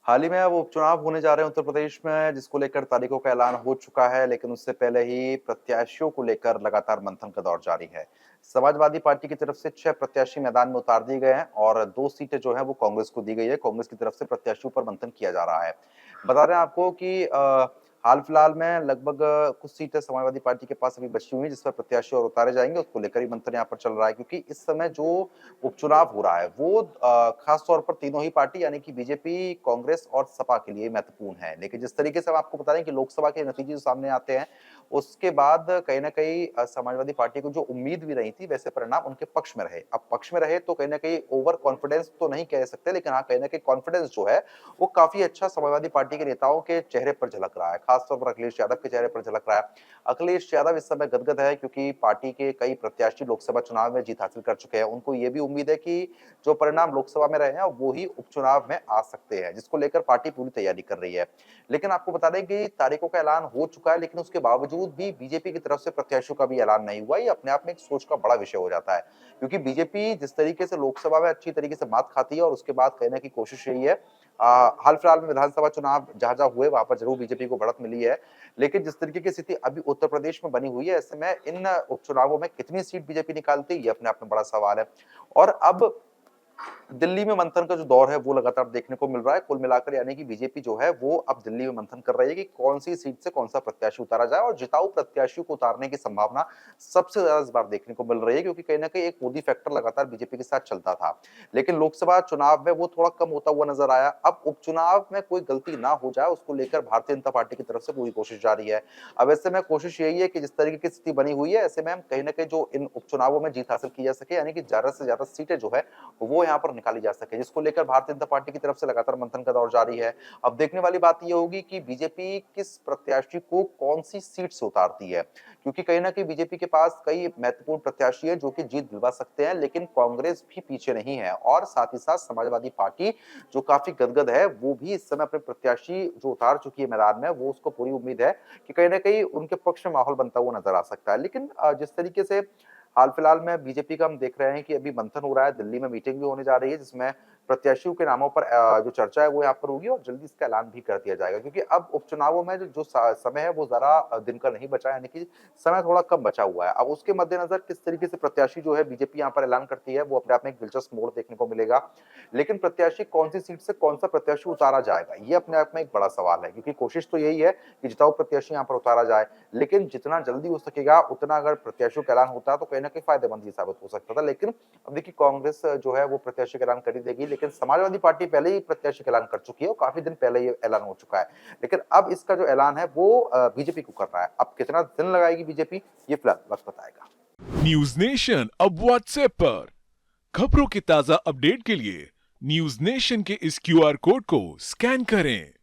हाल ही में अब उपचुनाव होने जा रहे हैं उत्तर प्रदेश में, जिसको लेकर तारीखों का ऐलान हो चुका है, लेकिन उससे पहले ही प्रत्याशियों को लेकर लगातार मंथन का दौर जारी है। समाजवादी पार्टी की तरफ से 6 प्रत्याशी मैदान में उतार दिए गए हैं और 2 सीटें जो हैं वो कांग्रेस को दी गई है। कांग्रेस की तरफ से प्रत्याशियों पर मंथन किया जा रहा है। बता रहे हैं आपको कि हाल-फिलहाल में लगभग कुछ सीटें समाजवादी पार्टी के पास अभी बची हुई हैं, जिस पर प्रत्याशी और उतारे जाएँगे, उसको लेकर ही मंथन यहाँ पर चल रहा है क्योंकि इस समय जो उपचुनाव हो रहा है, वो खास तौर पर तीनों ही पार्टी यानी कि बीजेपी, कांग्रेस और सपा के लिए महत्वपूर्ण है। लेकिन जिस तरीके से हम आपको बता रहे हैं कि लोकसभा के नतीजे जो सामने आते हैं, उसके बाद कहीं न कहीं समाजवादी पार्टी को जो उम्मीद भी नहीं थी, वैसे परिणाम उनके पक्ष में रहे। अब पक्ष में रहे तो कहीं न कहीं ओवर कॉन्फिडेंस तो नहीं कह सकते, लेकिन हाँ, कहीं न कहीं कॉन्फिडेंस जो है, वो काफ़ी अच्छा समाजवादी पार्टी के नेताओं के चेहरे पर झलक रहा है। खास तौर पर अखिलेश यादव के चेहरे पर झलक रहा है। अखिलेश यादव इस समय गदगद है क्योंकि पार्टी के कई प्रत्याशी लोकसभा चुनाव में जीत हासिल कर चुके हैं। उनको ये भी उम्मीद है कि जो परिणाम लोकसभा में रहे हैं, वो ही उपचुनाव में आ सकते हैं, जिसको लेकर पार्टी पूरी तैयारी कर रही है। लेकिन आपको बता दें कि तारीखों का ऐलान हो चुका है, लेकिन उसके बावजूद भी बीजेपी की तरफ से प्रत्याशियों का भी ऐलान नहीं हुआ। ये अपने आप में एक सोच का बड़ा विषय हो जाता है, क्योंकि बीजेपी जिस तरीके से लोकसभा में अच्छी तरीके से मात खाती है और उसके बाद कहने की कोशिश यही है हाल-फिलहाल में विधानसभा चुनाव जहाँ-जहाँ हुए, वहाँ पर ज़रूर बीजेपी को बढ़त मिली है। लेकिन जिस तरीके की स्थिति अभी उत्तर प्रदेश में बनी हुई है, ऐसे में इन उपचुनावों में कितनी सीट बीजेपी निकालती है, ये अपने आप में बड़ा सवाल है। और अब दिल्ली में मंथन का जो दौर है वो लगातार देखने को मिल रहा है। कुल मिलाकर यानी कि बीजेपी जो है वो अब दिल्ली में मंथन कर रही है कि कौन-सी सीट से कौन-सा प्रत्याशी उतारा जाए और जिताऊ प्रत्याशियों को उतारने की संभावना सबसे ज़्यादा इस बार देखने को मिल रही है क्योंकि कहीं न कहीं एक मोदी फैक्टर लगातार बीजेपी के साथ चलता था। लेकिन लोकसभा चुनाव में वो थोड़ा कम होता हुआ नज़र आया। अब उपचुनाव में कोई गलती ना हो जाए उसको लेकर भारतीय जनता पार्टी की तरफ से पूरी कोशिश जारी है। अब ऐसे में कोशिश यही है कि जिस तरीके की स्थिति बनी हुई है ऐसे में हम कहीं न कहीं जो इन उपचुनावों में जीत हासिल की जा सके यानी कि ज़्यादा से ज़्यादा सीटें जो है वो यहाँ पर निकाली जा सके, जिसको लेकर भारतीय जनता पार्टी की तरफ से लगातार मंथन का दौर जारी है। अब देखने वाली बात ये होगी कि बीजेपी किस प्रत्याशी को कौन-सी सीट से उतारती है, क्योंकि कहीं न कहीं बीजेपी के पास कई महत्वपूर्ण प्रत्याशी हैं जो कि जीत दिलवा सकते हैं, लेकिन कांग्रेस भी पीछे नहीं है और साथ ही साथ समाजवादी पार्टी जो काफ़ी गदगद है, वो भी इस समय अपने प्रत्याशी जो उतार चुकी है मैदान में, वो उसको पूरी उम्मीद है कि कहीं न कहीं उनके पक्ष में माहौल बनता हुआ नज़र आ सकता है। लेकिन जिस तरीके से हाल-फिलहाल में बीजेपी का हम देख रहे हैं कि अभी मंथन हो रहा है, दिल्ली में मीटिंग भी होने जा रही है जिसमें प्रत्याशियों के नामों पर जो चर्चा है वो यहाँ पर होगी और जल्दी इसका ऐलान भी कर दिया जाएगा क्योंकि अब उपचुनावों में जो समय है वो ज़रा दिन का नहीं बचा है यानी कि समय थोड़ा कम बचा हुआ है। अब उसके मद्देनज़र किस तरीके से प्रत्याशी जो है बीजेपी यहाँ पर ऐलान करती है वो अपने आप में एक दिलचस्प मोड़ देखने को मिलेगा। लेकिन प्रत्याशी कौन-सी सीट से कौन-सा प्रत्याशी उतारा जाएगा, ये अपने आप में एक बड़ा सवाल है क्योंकि कोशिश तो यही है कि जिताऊ प्रत्याशी यहाँ पर उतारा जाए। लेकिन जितना जल्दी हो सकेगा उतना अगर प्रत्याशियों का ऐलान होता है तो कहीं न कहीं फ़ायदेमंद ही साबित हो सकता था। लेकिन अब देखिए कांग्रेस जो है वो प्रत्याशी का ऐलान कर ही देगी, लेकिन समाजवादी पार्टी पहले ही प्रत्याशी का ऐलान कर चुकी है और काफ़ी दिन पहले ये ऐलान हो चुका है। लेकिन अब इसका जो ऐलान है वो बीजेपी को करना है। अब कितना दिन लगाएगी बीजेपी, ये फिलहाल वक़्त बताएगा। न्यूज नेशन अब व्हाट्सएप पर खबरों के ताजा अपडेट के लिए न्यूज नेशन के इस क्यूआर कोड को स्कैन करें।